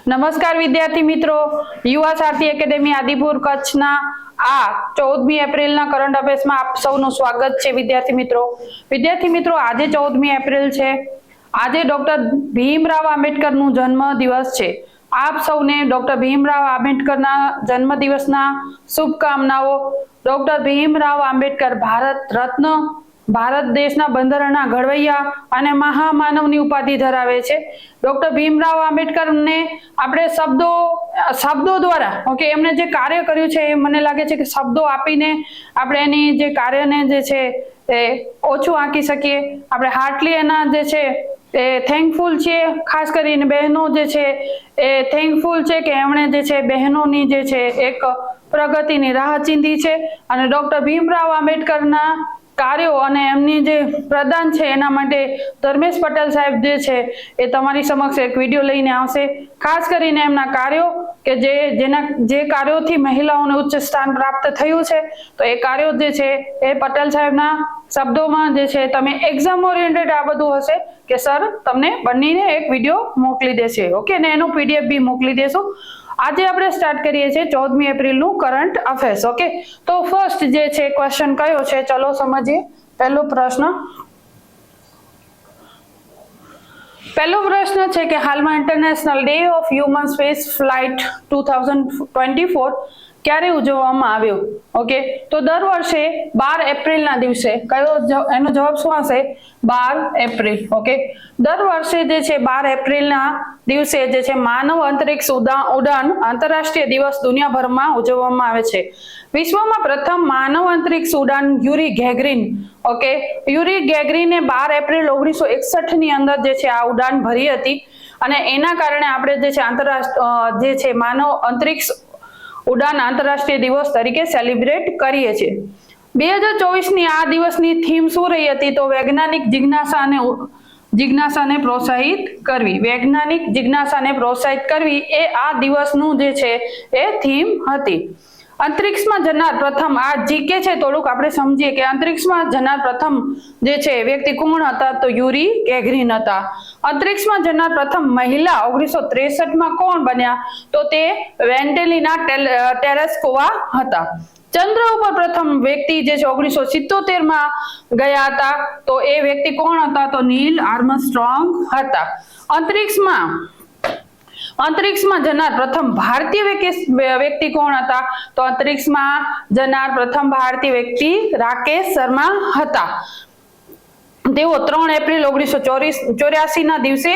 નમસ્કાર વિદ્યાર્થી મિત્રો, યુવા સારથી એકેડેમી આદિપુર કચ્છના આ 14મી એપ્રિલના કરંટ અફેર્સમાં આપ સૌનું સ્વાગત છે. વિદ્યાર્થી મિત્રો આજે 14મી એપ્રિલ છે. આજે ડોક્ટર ભીમરાવ આંબેડકરનું જન્મ દિવસ છે. આપ સૌને ડોક્ટર ભીમરાવ આંબેડકરના જન્મ દિવસના શુભકામનાઓ. ડોક્ટર ભીમરાવ આંબેડકર ભારત રત્ન, ભારત દેશના બંધારણના ઘડવૈયા અને મહામાનવની ઉપાધિ ધરાવે છે. ડોક્ટર ભીમરાવ આંબેડકરને આપણે શબ્દો દ્વારા એમણે જે કાર્ય કર્યું છે એ મને લાગે છે કે શબ્દો આપીને આપણે એની જે કાર્યને જે છે એ ઓછું આંકી શકીએ. આપણે હાર્ટલી એના જે છે એ થેન્કફુલ છીએ. ખાસ કરીને બહેનો જે છે એ થેન્કફુલ છે કે એમણે જે છે બહેનોની જે છે એક પ્રગતિની રાહ ચીંધી છે અને ડોક્ટર ભીમરાવ આંબેડકરના કાર્યો અને એમની જે પ્રદાન છે એના માટે ધર્મેશ પટેલ સાહેબ જે છે એ તમારી સમક્ષ એક વિડીયો લઈને આવશે. ખાસ કરીને એમના કાર્યો કે જે કાર્યોથી મહિલાઓને ઉચ્ચ સ્થાન પ્રાપ્ત થયું છે, તો એ કાર્યો જે છે એ પટેલ સાહેબના શબ્દોમાં જે છે તમે એક્ઝામ ઓરિએન્ટેડ આ બધું હશે કે સર તમને બંનેને એક વિડીયો મોકલી દેશે. ઓકે, ને એનું PDF બી મોકલી દેશું. આજે આપણે સ્ટાર્ટ કરીએ છીએ 14મી એપ્રિલનું કરંટ અફેર્સ. ઓકે, તો ફર્સ્ટ જે છે ક્વેશ્ચન કયો છે ચલો સમજીએ. પહેલો પ્રશ્ન છે કે હાલમાં international day of human space flight 2024 ક્યારે ઉજવવામાં આવ્યો? ઓકે, તો દર વર્ષે 12 એપ્રિલના દિવસે એનો જવાબ શું હશે? 12 એપ્રિલ. ઓકે, દર વર્ષે જે છે 12 એપ્રિલના દિવસે જે છે માનવ અંતરિક્ષ ઉડાન આંતરરાષ્ટ્રીય દિવસ દુનિયાભરમાં ઉજવવામાં આવે છે. વિશ્વમાં પ્રથમ માનવ અંતરિક્ષ ઉડાન યુરી ગેગરીન. ઓકે, યુરી ગેગરીને 12 એપ્રિલ 1961 ની અંદર જે છે આ ઉડાન ભરી હતી અને એના કારણે આપણે જે છે આંતરરાષ્ટ્રીય જે છે માનવ અંતરિક્ષ ઉડાન આંતરરાષ્ટ્રીય દિવસ તરીકે સેલિબ્રેટ કરીએ છીએ. 2024ની આ દિવસની થીમ શું રહી હતી? તો વૈજ્ઞાનિક જિજ્ઞાસાને પ્રોત્સાહિત કરવી. વૈજ્ઞાનિક જિજ્ઞાસાને પ્રોત્સાહિત કરવી એ આ દિવસનું જે છે એ થીમ હતી. અંતરિક્ષમાં જનાર પ્રથમ, આ જીકે છે થોડુંક આપણે સમજીએ કે અંતરિક્ષમાં જનાર પ્રથમ જે છે વ્યક્તિ કોણ હતા? તો યુરી ગેગરીન હતા. અંતરિક્ષમાં જનાર પ્રથમ મહિલા 1963માં કોણ બન્યા? તો તે વેલેન્ટિના ટેરેસ્કોવા હતા. ચંદ્ર ઉપર પ્રથમ વ્યક્તિ જે છે 1977માં ગયા હતા, તો એ વ્યક્તિ કોણ હતા? તો નીલ આર્મસ્ટ્રોંગ હતા. અંતરિક્ષમાં જનાર પ્રથમ ભારતીય વ્યક્તિ કોણ હતા? તો અંતરિક્ષમાં જનાર પ્રથમ ભારતીય વ્યક્તિ રાકેશ શર્મા હતા. તેઓ 3 એપ્રિલ 1984 ના દિવસે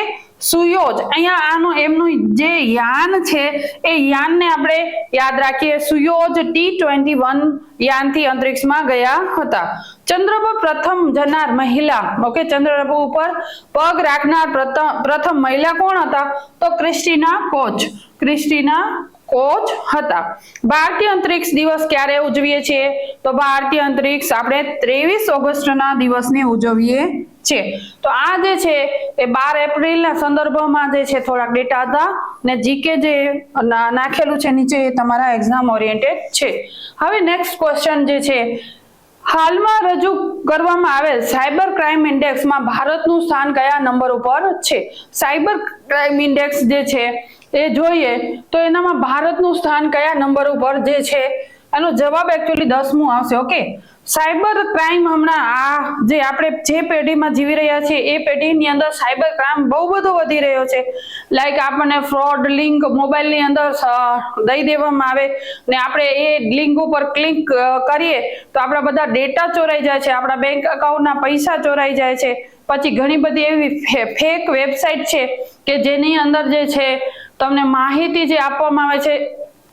સુયોજ, અહીંયા એમનું જે યાન છે એ યાનને આપણે યાદ રાખીએ, સુયોજ T-21 યાનથી અંતરિક્ષમાં ગયા હતા. ચંદ્ર પર પ્રથમ જનાર મહિલા, ઓકે, ચંદ્ર ઉપર પગ રાખનાર પ્રથમ મહિલા કોણ હતા? તો ક્રિસ્ટીના કોચ હતા. ભારતીય અંતરિક્ષ દિવસ ક્યારે ઉજવીએ છીએ? તો ભારતીય અંતરિક્ષ આપણે 23 ઓગસ્ટના દિવસને ઉજવીએ છીએ. તો આ જે છે એ 12 એપ્રિલના સંદર્ભમાં જે છે થોડાક ડેટા હતા ને જીકે જે નાખેલું છે નીચે એ તમારા એક્ઝામ ઓરિએન્ટેડ છે. હવે નેક્સ્ટ ક્વેશ્ચન જે છે, હાલમાં રજૂ કરવામાં આવેલ સાયબર ક્રાઇમ ઇન્ડેક્સમાં ભારતનું સ્થાન કયા નંબર ઉપર છે? સાયબર ક્રાઇમ ઇન્ડેક્સ જે છે એ જોઈએ તો એનામાં ભારતનું સ્થાન કયા નંબર ઉપર જે છે એનો જવાબ એકચ્યુઅલી 10મું આવશે. ઓકે, સાયબર ક્રાઇમ હમણાં આ જે આપણે જે પેઢીમાં જીવી રહ્યા છીએ એ પેઢીની અંદર સાયબર ક્રાઇમ બહુ બધો વધી રહ્યો છે. લાઈક આપણને ફ્રોડ લિંક મોબાઈલની અંદર દઈ દેવામાં આવે ને આપણે એ લિંક ઉપર ક્લિક કરીએ તો આપણા બધા ડેટા ચોરાઈ જાય છે, આપણા બેંક એકાઉન્ટના પૈસા ચોરાઈ જાય છે. પછી ઘણી બધી એવી ફેક વેબસાઇટ છે કે જેની અંદર જે છે તમને માહિતી જે આપવામાં આવે છે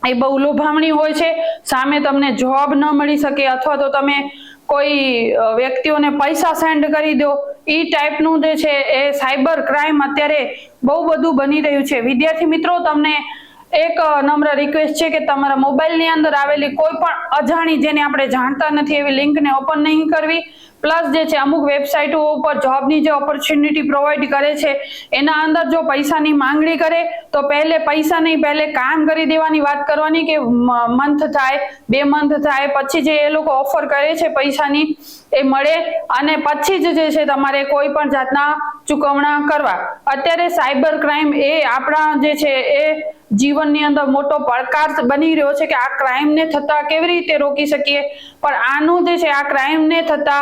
એ બહુ લોભામણી હોય છે. સામે તમને જોબ ન મળી શકે અથવા તો તમે કોઈ વ્યક્તિઓને પૈસા સેન્ડ કરી દો, એ ટાઈપનું જે છે એ સાયબર ક્રાઇમ અત્યારે બહુ બધું બની રહ્યું છે. વિદ્યાર્થી મિત્રો, તમને એક નમ્ર રિક્વેસ્ટ છે કે તમારા મોબાઈલની અંદર આવેલી કોઈ પણ અજાણી જેને આપણે જાણતા નથી એવી લિંકને ઓપન નહીં કરવી. પ્લસ જે છે અમુક વેબસાઇટો ઉપર જોબની જે ઓપોર્ચ્યુનિટી પ્રોવાઈડ કરે છે એના અંદર જો પૈસાની માંગણી કરે તો પહેલે પૈસા નહીં, પહેલે કામ કરી દેવાની વાત કરવાની કે મંથ થાય, 2 મંથ થાય, પછી જે એ લોકો ઓફર કરે છે પૈસાની એ મળે અને પછી જ જે છે તમારે કોઈ પણ જાતના ચૂકવણા કરવા. અત્યારે સાયબર ક્રાઇમ એ આપણા જે છે એ જીવનની અંદર મોટો પડકાર બની રહ્યો છે કે આ ક્રાઇમને થતા કેવી રીતે રોકી શકીએ. પણ આનું જે છે આ ક્રાઇમને થતા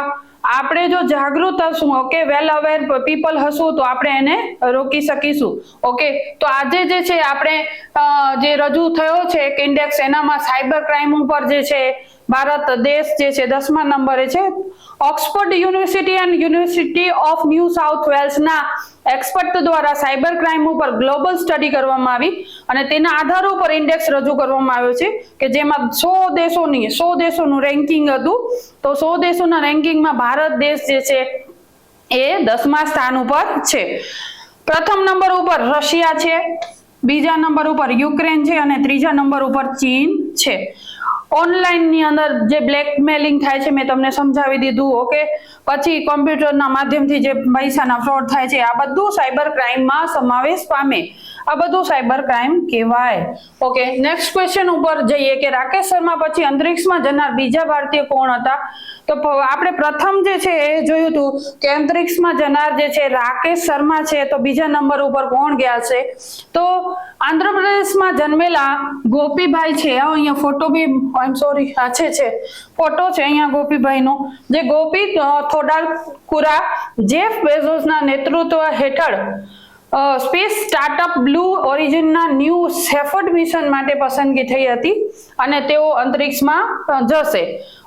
આપણે જો જાગૃત હશું, ઓકે, વેલ અવેર પીપલ હશું તો આપણે એને રોકી શકીશું. ઓકે, તો આજે જે છે આપણે જે રજૂ થયો છે એક ઇન્ડેક્સ, એનામાં સાયબર ક્રાઇમ ઉપર જે છે ભારત દેશ જે છે 10મા નંબરે છે. Oxford university and university of New South વેલ્સના એક્સપર્ટ દ્વારા સાયબર ક્રાઇમ ઉપર ગ્લોબલ સ્ટડી કરવામાં આવી અને તેના આધાર ઉપર ઇન્ડેક્સ રજૂ કરવામાં આવ્યો છે કે જેમાં 100 દેશોનું રેન્કિંગ હતું. તો 100 દેશોના રેન્કિંગમાં ભારત દેશ જે છે એ 10મા સ્થાન ઉપર છે. પ્રથમ નંબર ઉપર રશિયા છે, બીજા નંબર ઉપર યુક્રેન છે અને ત્રીજા નંબર ઉપર ચીન છે. ઓનલાઈન ની અંદર જે બ્લેકમેલિંગ થાય છે મેં તમને સમજાવી દીધું. ઓકે, પછી કોમ્પ્યુટરના માધ્યમથી જે પૈસાના ફ્રોડ થાય છે આ બધું સાયબર ક્રાઇમમાં સમાવેશ પામે. આ બધું સાયબર ક્રાઇમ કહેવાય. ઓકે, નેક્સ્ટ ક્વેશ્ચન ઉપર જઈએ કે રાકેશ શર્મા પછી અંતરિક્ષમાં જનાર બીજા ભારતીય કોણ હતા? તો આપણે પ્રથમ જે છે એ જોયું હતું કે અંતરિક્ષમાં જનાર જે છે રાકેશ શર્મા છે. તો બીજા નંબર ઉપર કોણ ગયા છે? તો આંધ્રપ્રદેશમાં જન્મેલા ગોપીભાઈ છે. અહીંયા ફોટો બી છે ફોટો છે અહીંયા ગોપીભાઈનો. જે ગોપી થોડાકુરા જેફ બેઝોસના નેતૃત્વ હેઠળ સ્પેસ સ્ટાર્ટઅપ બ્લુ ઓરિજિનના ન્યૂ શેફર્ડ મિશન માટે પસંદગી થઈ હતી અને તેઓ અંતરિક્ષમાં જશે.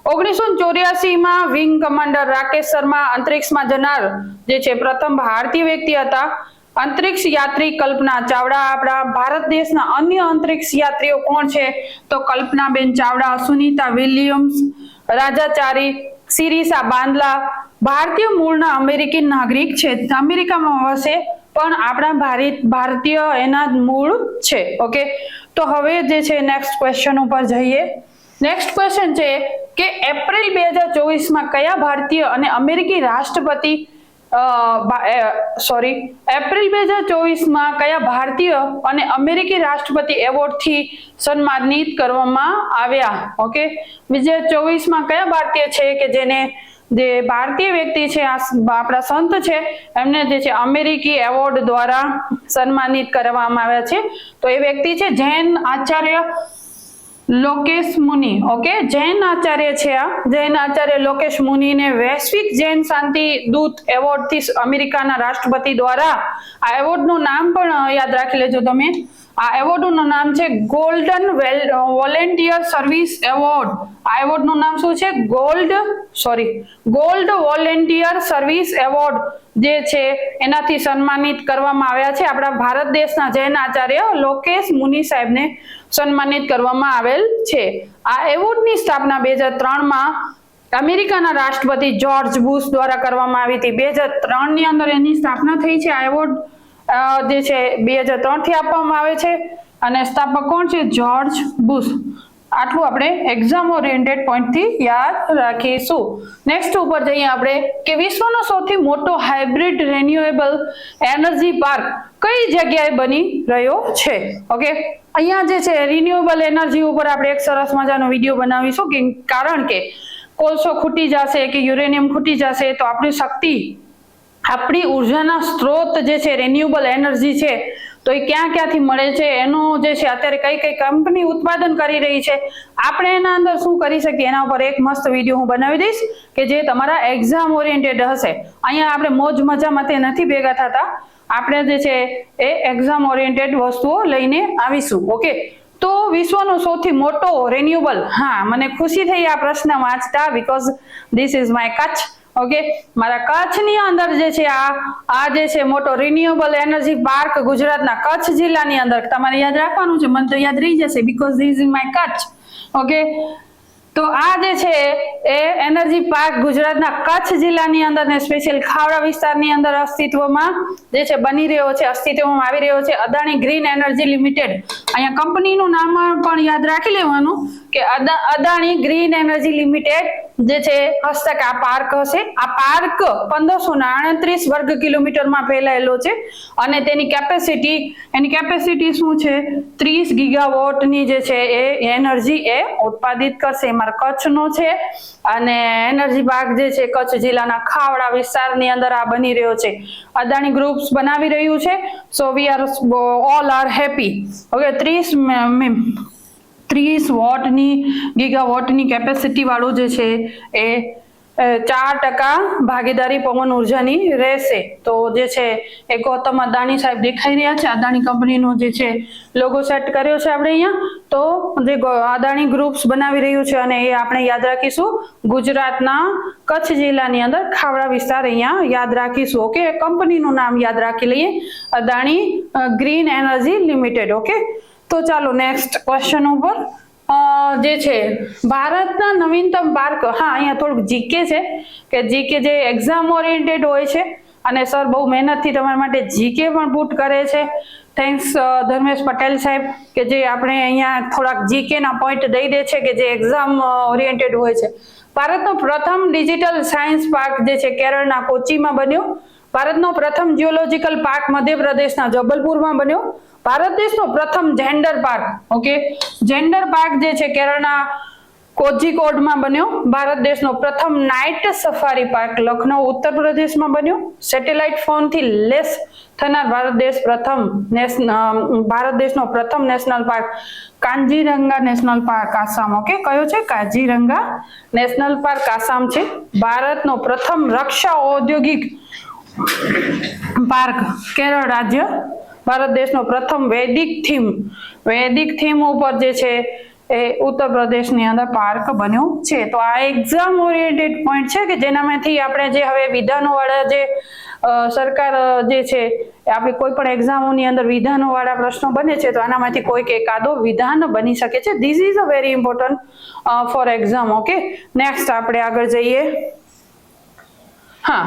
1984માં વિંગ કમાન્ડર રાકેશ શર્મા અંતરિક્ષમાં જનાર જે છે પ્રથમ ભારતીય વ્યક્તિ હતા. અંતરિક્ષ યાત્રી કલ્પના ચાવડા. આપણા ભારત દેશના અન્ય અંતરિક્ષ યાત્રીઓ કોણ છે? તો કલ્પનાબેન ચાવડા, સુનીતા વિલિયમ્સ, રાજાચારી, સિરીસા બાંદલા. ભારતીય મૂળના અમેરિકી નાગરિક છે, અમેરિકામાં વસે પણ આપણા ભારતીય એના મૂળ છે. ઓકે, તો હવે જે છે નેક્સ્ટ ક્વેશ્ચન ઉપર જઈએ. નેક્સ્ટ ક્વેશ્ચન છે કે એપ્રિલ 2024માં કયા ભારતીય અને અમેરિકી રાષ્ટ્રપતિ એપ્રિલ 2024માં કયા ભારતીય અને અમેરિકી રાષ્ટ્રપતિ એવોર્ડથી સન્માનિત કરવામાં આવ્યા? ઓકે, 2024માં કયા ભારતીય છે કે જેને જે ભારતીય વ્યક્તિ છે આપણા સંત છે એમને જે છે અમેરિકી એવોર્ડ દ્વારા સન્માનિત કરવામાં આવ્યા છે? તો એ વ્યક્તિ છે જૈન આચાર્ય લોકેશ મુનિ. ઓકે, જૈન આચાર્ય છે. આ જૈન આચાર્ય લોકેશ મુનિને વૈશ્વિક જૈન શાંતિ દૂત એવોર્ડથી અમેરિકાના રાષ્ટ્રપતિ દ્વારા આ એવોર્ડનું નામ પણ યાદ રાખી લેજો તમે. આ એવોર્ડનું નામ છે ગોલ્ડન વોલેન્ટિયર સર્વિસ એવોર્ડ. આ એવોર્ડનું નામ શું છે? ગોલ્ડ વોલેન્ટિયર સર્વિસ એવોર્ડ જે છે એનાથી સન્માનિત કરવામાં આવ્યા છે. આપણા ભારત દેશના જૈન આચાર્ય લોકેશ મુનિ સાહેબને સન્માનિત કરવામાં આવેલ છે. આ એવોર્ડની સ્થાપના 2003માં અમેરિકાના રાષ્ટ્રપતિ જોર્જ બુશ દ્વારા કરવામાં આવી હતી. 2003 ની અંદર એની સ્થાપના થઈ છે. આ એવોર્ડ જે છે 2003 થી આપવામાં આવે છે અને સ્થાપક કોણ છે? George bush. આટલું આપણે એક્ઝામ ઓરિએન્ટેડ પોઈન્ટ થી યાદ રાખીશું. નેક્સ્ટ ઉપર જઈએ આપણે કે વિશ્વનો સૌથી મોટો હાઇબ્રિડ રિન્યુએબલ એનર્જી પાર્ક કઈ જગ્યાએ બની રહ્યો છે? ઓકે, અહીંયા જે છે રિન્યુએબલ એનર્જી ઉપર આપણે એક સરસ મજાનો વિડીયો બનાવીશું કે કારણ કે કોલસો ખૂટી જશે કે યુરેનિયમ ખૂટી જશે તો આપણી ઉર્જાના સ્ત્રોત જે છે રિન્યુએબલ એનર્જી છે તો એ ક્યાંથી મળે છે એનું જે છે અત્યારે કઈ કંપની ઉત્પાદન કરી રહી છે, આપણે એના અંદર શું કરી શકીએ એના ઉપર એક મસ્ત વિડીયો હું બનાવી દઈશ કે જે તમારા એક્ઝામ ઓરિએન્ટેડ હશે. અહીંયા આપણે મોજ મજા માટે નથી ભેગા થતા, આપણે જે છે એ એક્ઝામ ઓરિએન્ટેડ વસ્તુઓ લઈને આવીશું. ઓકે, તો વિશ્વનો સૌથી મોટો રિન્યુએબલ, હા મને ખુશી થઈ આ પ્રશ્ન વાંચતા because this is my Kutch. Okay, મારા કચ્છની અંદર જે છે આ જે છે મોટો રિન્યુએબલ એનર્જી પાર્ક ગુજરાતના કચ્છ જિલ્લાની અંદર તમારે યાદ રાખવાનું છે, મને તો યાદ રહી જશે because this is my Kutch. Okay, તો આ જે છે એ એનર્જી પાર્ક ગુજરાતના કચ્છ જિલ્લાની અંદર ને સ્પેશિયલ ખાવડા વિસ્તારની અંદર અસ્તિત્વમાં જે છે બની રહ્યો છે, અસ્તિત્વમાં આવી રહ્યો છે અદાણી ગ્રીન એનર્જી લિમિટેડ. અહીંયા કંપનીનું નામ પણ યાદ રાખી લેવાનું કે અદાણી ગ્રીન એનર્જી લિમિટેડ જે છે હસ્તક આ પાર્ક હશે. આ પાર્ક 1539 વર્ગ કિલોમીટરમાં ફેલાયેલો છે અને તેની કેપેસિટી શું છે 30 ગીગાવોટની જે છે એ એનર્જી એ ઉત્પાદિત કરશે. એમાં કચ્છનો છે અને એનર્જી પાર્ક જે છે કચ્છ જિલ્લાના ખાવડા વિસ્તારની અંદર આ બની રહ્યો છે. અદાણી ગ્રુપ્સ બનાવી રહ્યું છે. So we are all are happy. Okay, 30 વોટની ગીગાવોટની કેપેસિટી વાળું જે છે એ 4% ભાગીદારી પવન ઉર્જાની રહેશે. તો જે છે એ ગૌતમ અદાણી સાહેબ દેખાઈ રહ્યા છે. અદાણી કંપનીનો જે છે લોગો સેટ કર્યો છે આપણે અહીંયા. તો જે અદાણી ગ્રુપ્સ બનાવી રહ્યું છે અને એ આપણે યાદ રાખીશું ગુજરાતના કચ્છ જિલ્લાની અંદર ખાવડા વિસ્તાર અહીંયા યાદ રાખીશું. ઓકે, કંપનીનું નામ યાદ રાખી લઈએ, Adani green energy limited. Okay, તો ચાલો નેક્સ્ટ ક્વેશ્ચન ઉપર જે છે ભારતના નવીનતમ પાર્ક. હા, અહીંયા થોડુંક જીકે છે કે જીકે જે એક્ઝામ ઓરિએન્ટેડ હોય છે અને સર બહુ મહેનતથી તમારા માટે જીકે પણ પુટ કરે છે. થેન્ક્સ ધર્મેશ પટેલ સાહેબ કે જે આપણે અહીંયા થોડાક જીકે ના પોઈન્ટ દઈ દે છે કે જે એક્ઝામ ઓરિએન્ટેડ હોય છે. ભારતનો પ્રથમ ડિજિટલ સાયન્સ પાર્ક જે છે કેરળના કોચીમાં બન્યો. ભારતનો પ્રથમ જીઓલોજીકલ પાર્ક મધ્યપ્રદેશના જબલપુરમાં બન્યો. ભારત દેશનો પ્રથમ gender park, okay, gender park જે છે કેરળના કોઝિકોડમાં બન્યો. ભારત દેશનો પ્રથમ નાઇટ સફારી પાર્ક લખનઉ ઉત્તર પ્રદેશમાં બન્યો. સેટેલાઇટ ફોનથી લેસ થનાર ભારત દેશનો પ્રથમ national park Kaziranga national park Assam. Okay, કયો છે? કાંજીરંગા નેશનલ પાર્ક આસામ છે. ભારતનો પ્રથમ રક્ષા ઔદ્યોગિક પાર્ક કેરળ રાજ્ય. ભારત દેશનો પ્રથમ વૈદિક થીમ ઉપર જે છે એ ઉત્તર પ્રદેશની અંદર પાર્ક બન્યો છે. તો આ એક્ઝામ ઓરિએન્ટેડ પોઈન્ટ છે કે જેનામાંથી આપણે જે હવે વિધાનો વાળા જે સરકાર જે છે આપણે કોઈ પણ એક્ઝામોની અંદર વિધાનો વાળા પ્રશ્નો બને છે તો આનામાંથી કોઈક એકાદો વિધાન બની શકે છે. This is a very important for exam. Okay, next આપણે આગળ જઈએ. હા,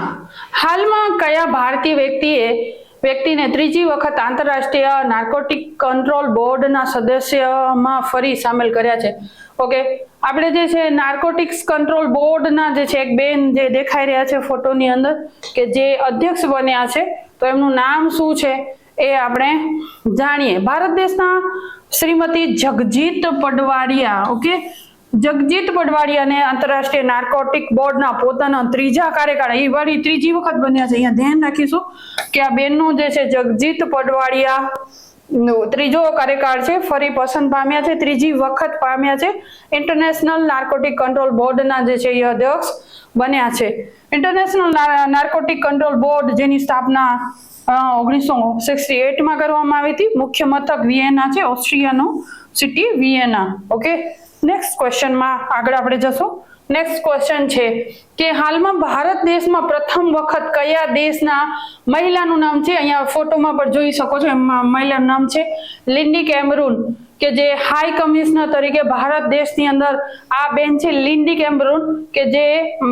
હાલમાં કયા ભારતીય વ્યક્તિને ત્રીજી વખત આંતરરાષ્ટ્રીય નાર્કોટિક કંટ્રોલ બોર્ડના સદસ્યમાં ફરી સામેલ કર્યા છે? ઓકે, આપણે જે છે નાર્કોટિક્સ કંટ્રોલ બોર્ડના જે છે એક બેન જે દેખાઈ રહ્યા છે ફોટોની અંદર કે જે અધ્યક્ષ બન્યા છે, તો એમનું નામ શું છે એ આપણે જાણીએ. ભારત દેશના શ્રીમતી જગજીત પડવાડિયા. ઓકે, જગજીત પડવાડિયાને આંતરરાષ્ટ્રીય નાર્કોટિક બોર્ડના પોતાના ત્રીજા કાર્યકાળ એ વળી ત્રીજી વખત બન્યા છે. અહીંયા ધ્યાન રાખીશું કે આ બેનનું જે છે જગજીત પડવાડિયા ત્રીજો કાર્યકાળ છે, ફરી પસંદ પામ્યા છે, ત્રીજી વખત પામ્યા છે. ઇન્ટરનેશનલ નાર્કોટિક કંટ્રોલ બોર્ડના જે છે એ અધ્યક્ષ બન્યા છે. ઇન્ટરનેશનલ નાર્કોટિક કંટ્રોલ બોર્ડ જેની સ્થાપના 1968 માં કરવામાં આવી હતી. મુખ્ય મથક વિયેના છે, ઓસ્ટ્રિયાનું સિટી વિયેના. ઓકે, નેક્સ્ટ ક્વેશ્ચનમાં આગળ આપણે જશું. નેક્સ્ટ ક્વેશ્ચન છે કે હાલમાં ભારત દેશમાં પ્રથમ વખત કયા દેશના મહિલાનું નામ છે? અહીંયા ફોટોમાં પણ જોઈ શકો છો, એમાં મહિલાનું નામ છે લિન્ડી કેમરૂન કે જે હાઈ કમિશનર તરીકે ભારત દેશની અંદર આ બેન છે લિન્ડી કેમરૂન કે જે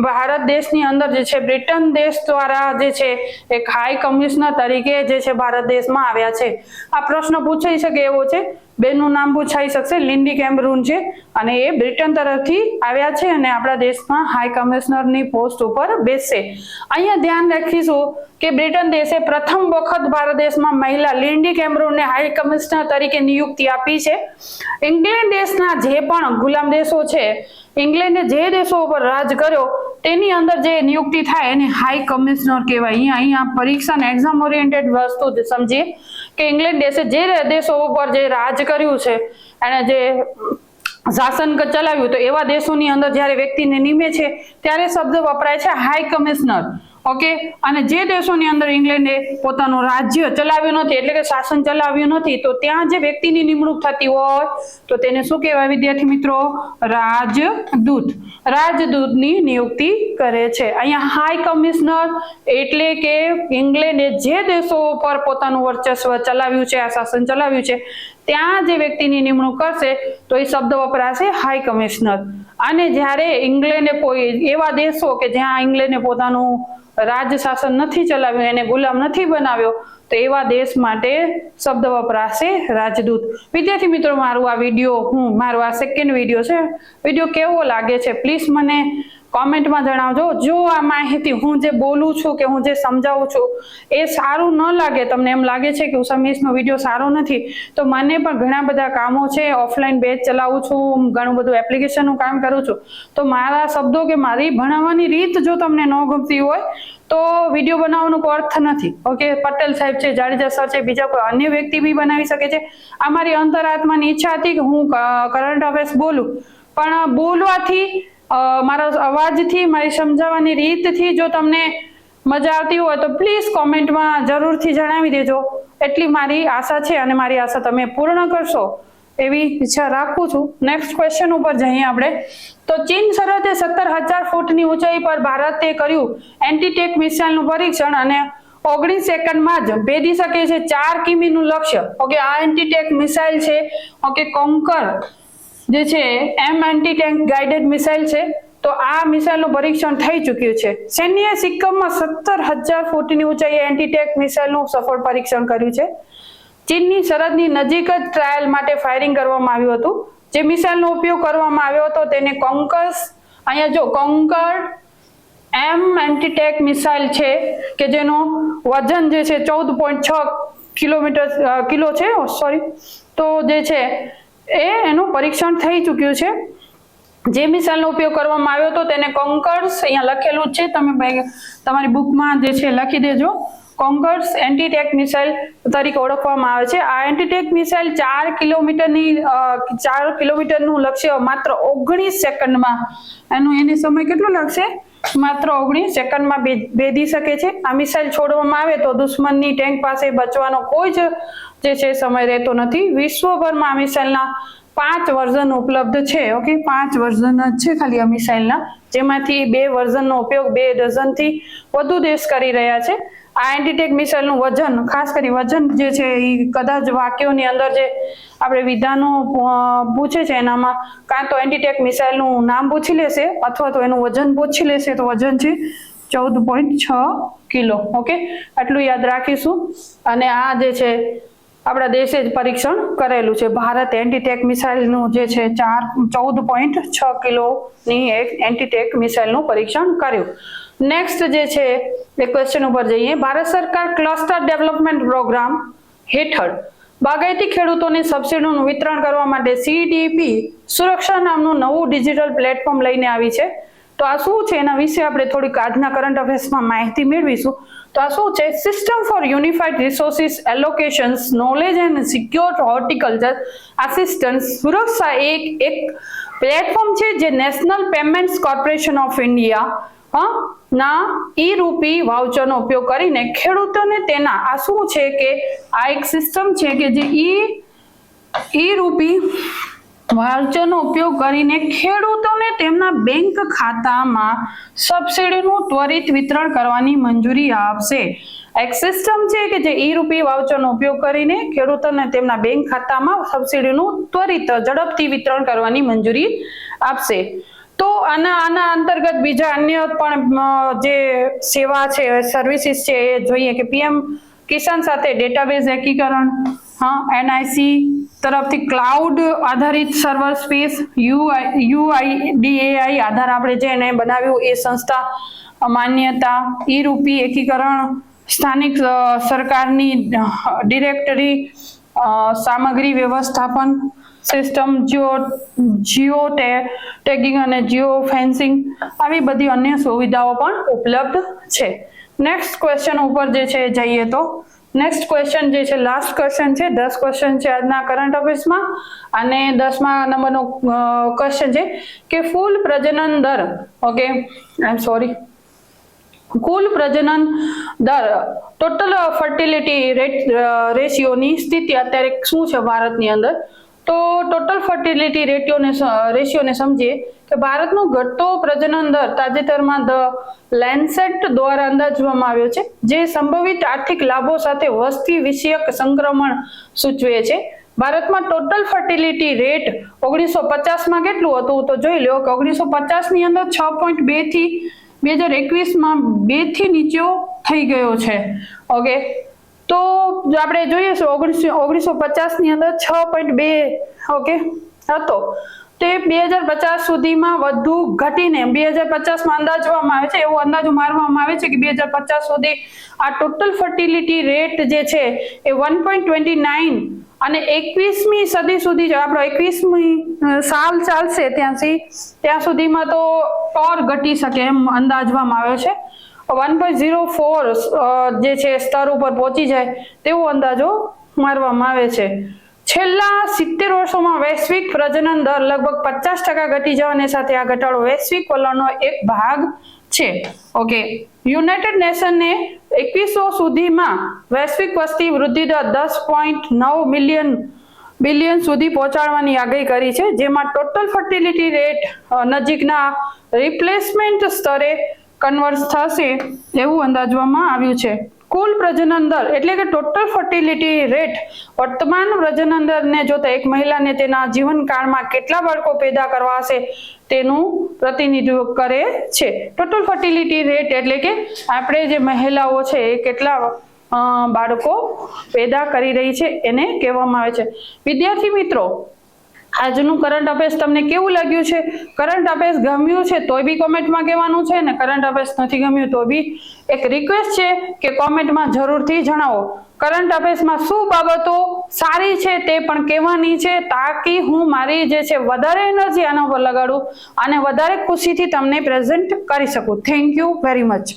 ભારત દેશની અંદર જે છે બ્રિટન દેશ દ્વારા જે છે એક હાઈ કમિશનર તરીકે જે છે ભારત દેશમાં આવ્યા છે. આ પ્રશ્ન પૂછાઈ શકે એવો છે. બેનનું નામ પૂછાઈ શકશે, લિન્ડી કેમરૂન છે અને એ બ્રિટન તરફથી આવ્યા છે અને આપણા દેશમાં હાઈ કમિશનરની પોસ્ટ ઉપર બેસશે. અહીંયા ધ્યાન રાખીશું કે બ્રિટન દેશે પ્રથમ વખત ભારત દેશમાં મહિલા લિન્ડી કેમરૂનને હાઈ કમિશનર તરીકે નિયુક્તિ આપી છે. ઇંગ્લેન્ડ દેશના જે પણ ગુલામ દેશો છે, ઇંગ્લેન્ડે જે દેશો ઉપર રાજ કર્યો તેની અંદર જે નિયુક્તિ થાય એને હાઈ કમિશનર કહેવાય. અહીંયા પરીક્ષાને એક્ઝામ ઓરિએન્ટેડ વસ્તુ સમજીએ કે ઇંગ્લેન્ડ દેશે જે દેશો ઉપર જે રાજ કર્યું છે અને જે શાસન ચલાવ્યું તો એવા દેશોની અંદર જ્યારે વ્યક્તિને નિમે છે ત્યારે શબ્દ વપરાય છે હાઈ કમિશનર. ઓકે, અને જે દેશોની અંદર ઇંગ્લેન્ડે પોતાનું રાજ્ય ચલાવ્યું નથી એટલે કે શાસન ચલાવ્યું નથી તો ત્યાં જે વ્યક્તિની નિમણૂક થતી હોય તો તેને શું કહેવાય વિદ્યાર્થી મિત્રો? રાજદૂત. રાજદૂતની નિયુક્તિ કરે છે. અહીંયા હાઈ કમિશનર એટલે કે ઇંગ્લેન્ડે જે દેશો પર પોતાનું વર્ચસ્વ ચલાવ્યું છે, આ શાસન ચલાવ્યું છે, ત્યાં જે વ્યક્તિની નિમણૂક કરશે તો એ શબ્દ વપરાશે હાઈ કમિશનર. અને જ્યારે ઇંગ્લેન્ડે કોઈ એવા દેશો કે જ્યાં ઇંગ્લેન્ડે પોતાનું રાજ શાસન નથી ચલાવ્યું, એને ગુલામ નથી બનાવ્યો, તો એવા દેશ માટે શબ્દ વપરાશે રાજદૂત. વિદ્યાર્થી મિત્રો, મારો આ સેકન્ડ વિડીયો છે. વિડીયો કેવો લાગે છે પ્લીઝ મને કોમેન્ટમાં જણાવજો. જો આ માહિતી હું જે બોલું છું કે હું જે સમજાવું છું એ સારું ન લાગે, તમને એમ લાગે છે કે ઉષા મિસનો વિડીયો સારો નથી, તો મને પણ ઘણા બધા કામો છે, ઓફલાઈન બેચ ચલાવું છું, ઘણું બધું એપ્લિકેશનનું કામ કરું છું, તો મારા શબ્દો કે મારી ભણાવવાની રીત જો તમને ન ગમતી હોય તો વિડીયો બનાવવાનો કોઈ અર્થ નથી. ઓકે, પટેલ સાહેબ છે, જાડેજા સર છે, બીજા કોઈ અન્ય વ્યક્તિ બી બનાવી શકે છે. આ મારી અંતરાત્માની ઈચ્છા હતી કે હું કરંટ અફેર્સ બોલું, પણ બોલવાથી મારા અવાજથી, મારી સમજાવવાની રીતથી જો તમને મજા આવતી હોય તો પ્લીઝ કોમેન્ટમાં જરૂરથી જણાવી દેજો. એટલી મારી આશા છે અને મારી આશા તમે પૂર્ણ કરશો એવી ઈચ્છા રાખું છું. નેક્સ્ટ ક્વેશ્ચન ઉપર જઈએ આપણે. તો ચીન સરહદે 17,000 ફૂટની ઊંચાઈ પર ભારતે કર્યું એન્ટીટેક મિસાઇલનું પરીક્ષણ અને 19 સેકન્ડમાં જ ભેદી શકે છે 4 કિમીનું લક્ષ્ય. ઓકે, આ એન્ટીટેક મિસાઇલ છે. ઓકે, કોન્કર જે છે એમ એન્ટી ટેન્ક ગાઇડેડ મિસાઇલ છે. તો આ મિસાઇલનું પરીક્ષણ થઈ ચૂક્યું છે. સૈન્યએ સિક્કમમાં 17,000 ફૂટની ઊંચાઈએ એન્ટી ટેન્ક મિસાઇલનું સફળ પરીક્ષણ કર્યું છે. ચીનની સરહદની નજીક જ ટ્રાયલ માટે ફાયરિંગ કરવામાં આવ્યું હતું. જે મિસાઇલનો ઉપયોગ કરવામાં આવ્યો હતો તેને કોન્કર્સ, અહીંયા જો કોન્કર એમ એન્ટી ટેન્ક મિસાઇલ છે કે જેનું વજન જે છે 14.6 કિલો છે. સોરી, તો જે છે એનું પરીક્ષણ થઈ ચૂક્યું છે. જે મિસાઇલનો ઉપયોગ કરવામાં આવ્યો હતો તેને કોન્કર્સ, અહીંયા લખેલું જ છે, તમે તમારી બુકમાં જે છે લખી દેજો. કોન્કર્સ એન્ટી ટેન્ક મિસાઇલ તરીકે ઓળખવામાં આવે છે. આ એન્ટી ટેન્ક મિસાઇલ 4 કિલોમીટરનું લક્ષ્ય માત્ર 19 સેકન્ડમાં, એની સમય કેટલો લાગશે? માત્ર 19 સેકન્ડમાં ભેદી શકે છે. આ મિસાઇલ છોડવામાં આવે તો દુશ્મનની ટેન્ક પાસે બચવાનો કોઈ જ જે છે સમય રહેતો નથી. વિશ્વભરમાં આ મિસાઇલના 5 વર્ઝન ઉપલબ્ધ છે. ઓકે, 5 વર્ઝન જ છે ખાલી આ મિસાઇલના, જેમાંથી 2 વર્ઝનનો ઉપયોગ 2 ડઝનથી વધુ દેશ કરી રહ્યા છે. આ એન્ટીટેક મિસાઇલનું વજન, ખાસ કરી વજન જે છે એ કદાચ વાક્યોની અંદર જે આપણે વિધાનો પૂછે છે એનામાં કાં તો એન્ટીટેક મિસાઇલનું નામ પૂછી લેશે અથવા તો એનું વજન પૂછી લેશે. તો વજન છે 14.6 કિલો. ઓકે, આટલું યાદ રાખીશું. અને આ જે છે આપણા દેશે જ પરીક્ષણ કરેલું છે. ભારત એન્ટીટેક મિસાઇલનું જે છે 14.6 કિલોની એક એન્ટીટેક મિસાઇલનું પરીક્ષણ કર્યું. નેક્સ્ટ જે છે એ ક્વેશ્ચન ઉપર જઈએ. ભારત સરકાર ક્લસ્ટર ડેવલપમેન્ટ પ્રોગ્રામ હેઠળ બાગાયતી ખેડૂતોને સબસિડીનું વિતરણ કરવા માટે CDP સુરક્ષા નામનું નવું ડિજિટલ પ્લેટફોર્મ લઈને આવી છે. તો આ શું છે એના વિશે આપણે થોડીક આજના કરંટ અફેર્સમાં માહિતી મેળવીશું. તો આ શું છે? System for unified resources allocations knowledge and secure horticulture assistance Suraksha એક પ્લેટફોર્મ છે જે National Payments Corporation of India ના ઈ-રૂપી વાઉચરનો ઉપયોગ કરીને ખેડૂતોને તેના, આ શું છે કે આ એક સિસ્ટમ છે કે જે ઈ-રૂપી વાઉચરનો ઉપયોગ કરીને ખેડૂતોને તેમના બેંક ખાતામાં સબસિડીનું ત્વરિત વિતરણ કરવાની મંજૂરી આપશે. એક સિસ્ટમ છે કે જે ઈ-રૂપી વાઉચરનો ઉપયોગ કરીને ખેડૂતોને તેમના બેંક ખાતામાં સબસિડીનું ત્વરિત ઝડપથી વિતરણ કરવાની મંજૂરી આપશે. તો આના અંતર્ગત બીજા અન્ય પણ જે સેવા છે, સર્વિસીસ છે એ જોઈએ કે PM કિસાન સાથે ડેટાબેઝ એકીકરણ, NIC તરફથી ક્લાઉડ આધારિત સર્વર સ્પેસ, UIDAI આધાર આપણે જેને બનાવ્યું એ સંસ્થા માન્યતા, ઈ-રૂપી એકીકરણ, સ્થાનિક સરકારની ડિરેક્ટરી, સામગ્રી વ્યવસ્થાપન સિસ્ટમ, જીઓ ટેગિંગ અને જીઓ ફેન્સિંગ, આવી બધી અન્ય સુવિધાઓ પણ ઉપલબ્ધ છે. નેક્સ્ટ ક્વેશ્ચન ઉપર જે છે જઈએ તો નેક્સ્ટ ક્વેશ્ચન જે છે લાસ્ટ ક્વેશ્ચન છે. 10 ક્વેશ્ચન છે આજના કરંટ અફેર્સમાં અને 10મા નંબરનો ક્વેશ્ચન છે કે ફૂલ પ્રજનન દર, ઓકે આઈ એમ સોરી, કુલ પ્રજનન દર ટોટલ ફર્ટિલિટી રેશિયોની સ્થિતિ અત્યારે શું છે ભારતની અંદર, તો ટોટલ ફર્ટિલિટી રેશિયોને સમજીએ કે ભારતનો ઘટતો પ્રજનન દર તાજેતરમાં ધ લેન્સેટ દ્વારા અંદાજવામાં આવ્યો છે, જે સંભવિત આર્થિક લાભો સાથે વસ્તી વિષયક સંક્રમણ સૂચવે છે. ભારતમાં ટોટલ ફર્ટિલિટી રેટ 1950માં કેટલું હતું, તો જોઈ લો કે 1950 ની અંદર 6.2 થી 2021માં 2 થી નીચે થઈ ગયો છે. ઓકે, તો આપણે જોઈએ 1950 ની અંદર 6.2 ઓકે હતો, તે 2050 સુધીમાં વધુ ઘટીને 2050માં અંદાજવામાં આવે છે, એવો અંદાજો મારવામાં આવે છે કે 2050 સુધી આ ટોટલ ફર્ટિલિટી રેટ જે છે એ 1.29 અને 21મી સદી સુધી આપણો 21મી સાલ ચાલશે ત્યાં સુધીમાં તો ઓર ઘટી શકે એમ અંદાજવામાં આવ્યો છે. 1.04 જે છે સ્તર ઉપર પહોંચી જાય તેવો અંદાજો મારવામાં આવે છે. છેલ્લા 70 વર્ષોમાં વૈશ્વિક પ્રજનન દર લગભગ 50% ઘટી જવાની સાથે આ ઘટાડો વૈશ્વિક વલણનો એક ભાગ છે. ઓકે, યુનાઇટેડ નેશનને 2100 સુધીમાં વૈશ્વિક વસ્તી વૃદ્ધિ દર 10.9 બિલિયન સુધી પહોંચાડવાની આગાહી કરી છે, જેમાં ટોટલ ફર્ટિલિટી રેટ નજીકના રિપ્લેસમેન્ટ સ્તરે કન્વર્ટ થશે એવું અંદાજવામાં આવ્યું છે. કુલ પ્રજનન દર એટલે કે ટોટલ ફર્ટિલિટી રેટ વર્તમાન પ્રજનન દરને જોતા એક મહિલાને તેના જીવનકાળમાં કેટલા બાળકો પેદા કરવા હશે તેનું પ્રતિનિધિત્વ કરે છે. ટોટલ ફર્ટિલિટી રેટ એટલે કે આપણે જે મહિલાઓ છે એ કેટલા બાળકો પેદા કરી રહી છે એને કહેવામાં આવે છે. વિદ્યાર્થી મિત્રો, આજનું કરંટ અફેર્સ તમને કેવું લાગ્યું છે? કરંટ અફેર્સ ગમ્યું છે તો બી કોમેન્ટમાં કહેવાનું છે, ને કરંટ અફેર્સ નથી ગમ્યું તો બી એક રિક્વેસ્ટ છે કે કોમેન્ટમાં જરૂરથી જણાવો. કરંટ અફેર્સમાં શું બાબતો સારી છે તે પણ કહેવાની છે, તાકી હું મારી જે છે વધારે એનર્જી આના પર લગાડું અને વધારે ખુશીથી તમને પ્રેઝન્ટ કરી શકું. Thank you very much.